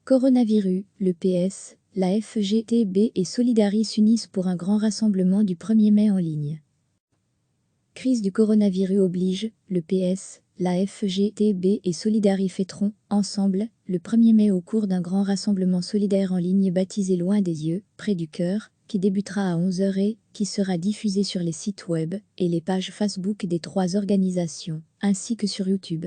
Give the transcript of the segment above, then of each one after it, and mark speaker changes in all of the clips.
Speaker 1: Coronavirus, le PS, la FGTB et Solidaris s'unissent pour un grand rassemblement du 1er mai en ligne. Crise du coronavirus oblige, le PS, la FGTB et Solidaris fêteront, ensemble, le 1er mai au cours d'un grand rassemblement solidaire en ligne baptisé Loin des yeux, près du cœur, qui débutera à 11h et qui sera diffusé sur les sites web et les pages Facebook des trois organisations, ainsi que sur YouTube.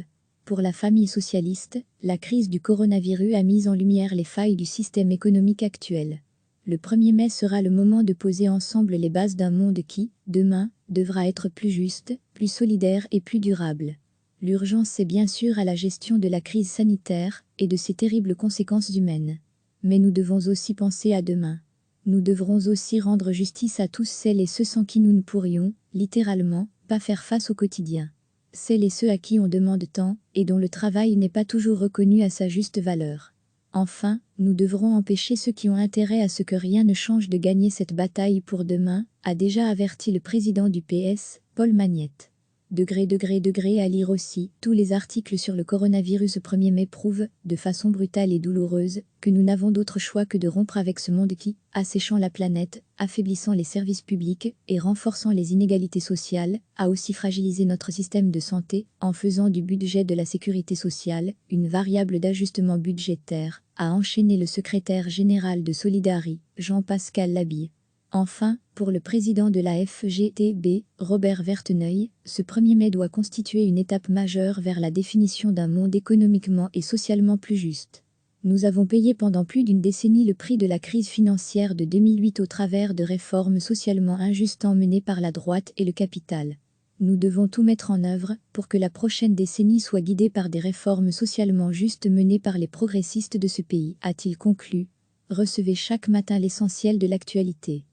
Speaker 1: Pour la famille socialiste, la crise du coronavirus a mis en lumière les failles du système économique actuel. Le 1er mai sera le moment de poser ensemble les bases d'un monde qui, demain, devra être plus juste, plus solidaire et plus durable. L'urgence c'est bien sûr à la gestion de la crise sanitaire et de ses terribles conséquences humaines. Mais nous devons aussi penser à demain. Nous devrons aussi rendre justice à tous celles et ceux sans qui nous ne pourrions, littéralement, pas faire face au quotidien. Celles et ceux à qui on demande tant et dont le travail n'est pas toujours reconnu à sa juste valeur. Enfin, nous devrons empêcher ceux qui ont intérêt à ce que rien ne change de gagner cette bataille pour demain, a déjà averti le président du PS, Paul Magnette. À lire aussi, tous les articles sur le coronavirus ce 1er mai prouvent, de façon brutale et douloureuse, que nous n'avons d'autre choix que de rompre avec ce monde qui, asséchant la planète, affaiblissant les services publics et renforçant les inégalités sociales, a aussi fragilisé notre système de santé, en faisant du budget de la sécurité sociale une variable d'ajustement budgétaire, a enchaîné le secrétaire général de Solidaris, Jean-Pascal Labille. Enfin, pour le président de la FGTB, Robert Verteneuil, ce 1er mai doit constituer une étape majeure vers la définition d'un monde économiquement et socialement plus juste. Nous avons payé pendant plus d'une décennie le prix de la crise financière de 2008 au travers de réformes socialement injustes menées par la droite et le capital. Nous devons tout mettre en œuvre pour que la prochaine décennie soit guidée par des réformes socialement justes menées par les progressistes de ce pays, a-t-il conclu. Recevez chaque matin l'essentiel de l'actualité.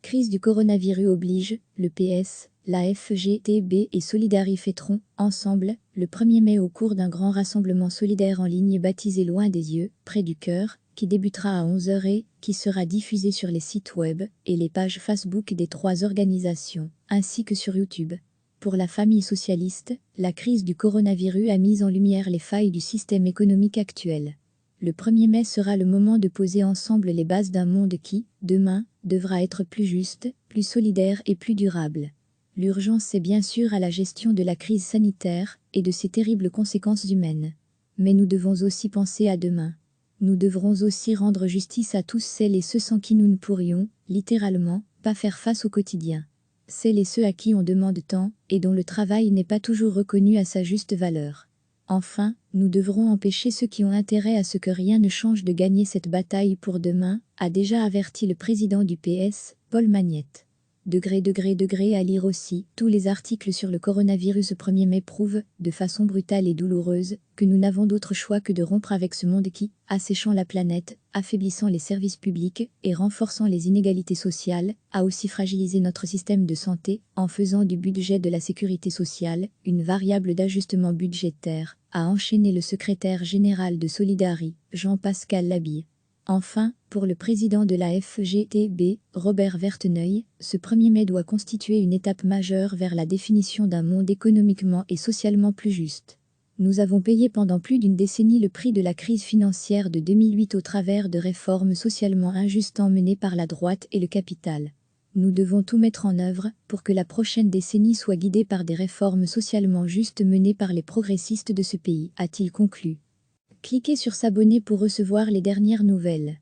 Speaker 1: Crise du coronavirus oblige, le PS, la FGTB et Solidaris fêteront, ensemble, le 1er mai au cours d'un grand rassemblement solidaire en ligne baptisé Loin des yeux, près du cœur, qui débutera à 11h et qui sera diffusé sur les sites web et les pages Facebook des trois organisations, ainsi que sur YouTube. Pour la famille socialiste, la crise du coronavirus a mis en lumière les failles du système économique actuel. Le 1er mai sera le moment de poser ensemble les bases d'un monde qui, demain, devra être plus juste, plus solidaire et plus durable. L'urgence c'est bien sûr à la gestion de la crise sanitaire et de ses terribles conséquences humaines. Mais nous devons aussi penser à demain. Nous devrons aussi rendre justice à tous celles et ceux sans qui nous ne pourrions, littéralement, pas faire face au quotidien. Celles et ceux à qui on demande tant et dont le travail n'est pas toujours reconnu à sa juste valeur. Enfin, nous devrons empêcher ceux qui ont intérêt à ce que rien ne change de gagner cette bataille pour demain, a déjà averti le président du PS, Paul Magnette. À lire aussi, tous les articles sur le coronavirus ce 1er mai prouvent, de façon brutale et douloureuse, que nous n'avons d'autre choix que de rompre avec ce monde qui, asséchant la planète, affaiblissant les services publics et renforçant les inégalités sociales, a aussi fragilisé notre système de santé, en faisant du budget de la sécurité sociale une variable d'ajustement budgétaire, a enchaîné le secrétaire général de Solidaris, Jean-Pascal Labille. Enfin, pour le président de la FGTB, Robert Verteneuil, ce 1er mai doit constituer une étape majeure vers la définition d'un monde économiquement et socialement plus juste. Nous avons payé pendant plus d'une décennie le prix de la crise financière de 2008 au travers de réformes socialement injustes menées par la droite et le capital. Nous devons tout mettre en œuvre pour que la prochaine décennie soit guidée par des réformes socialement justes menées par les progressistes de ce pays, a-t-il conclu. Cliquez sur s'abonner pour recevoir les dernières nouvelles.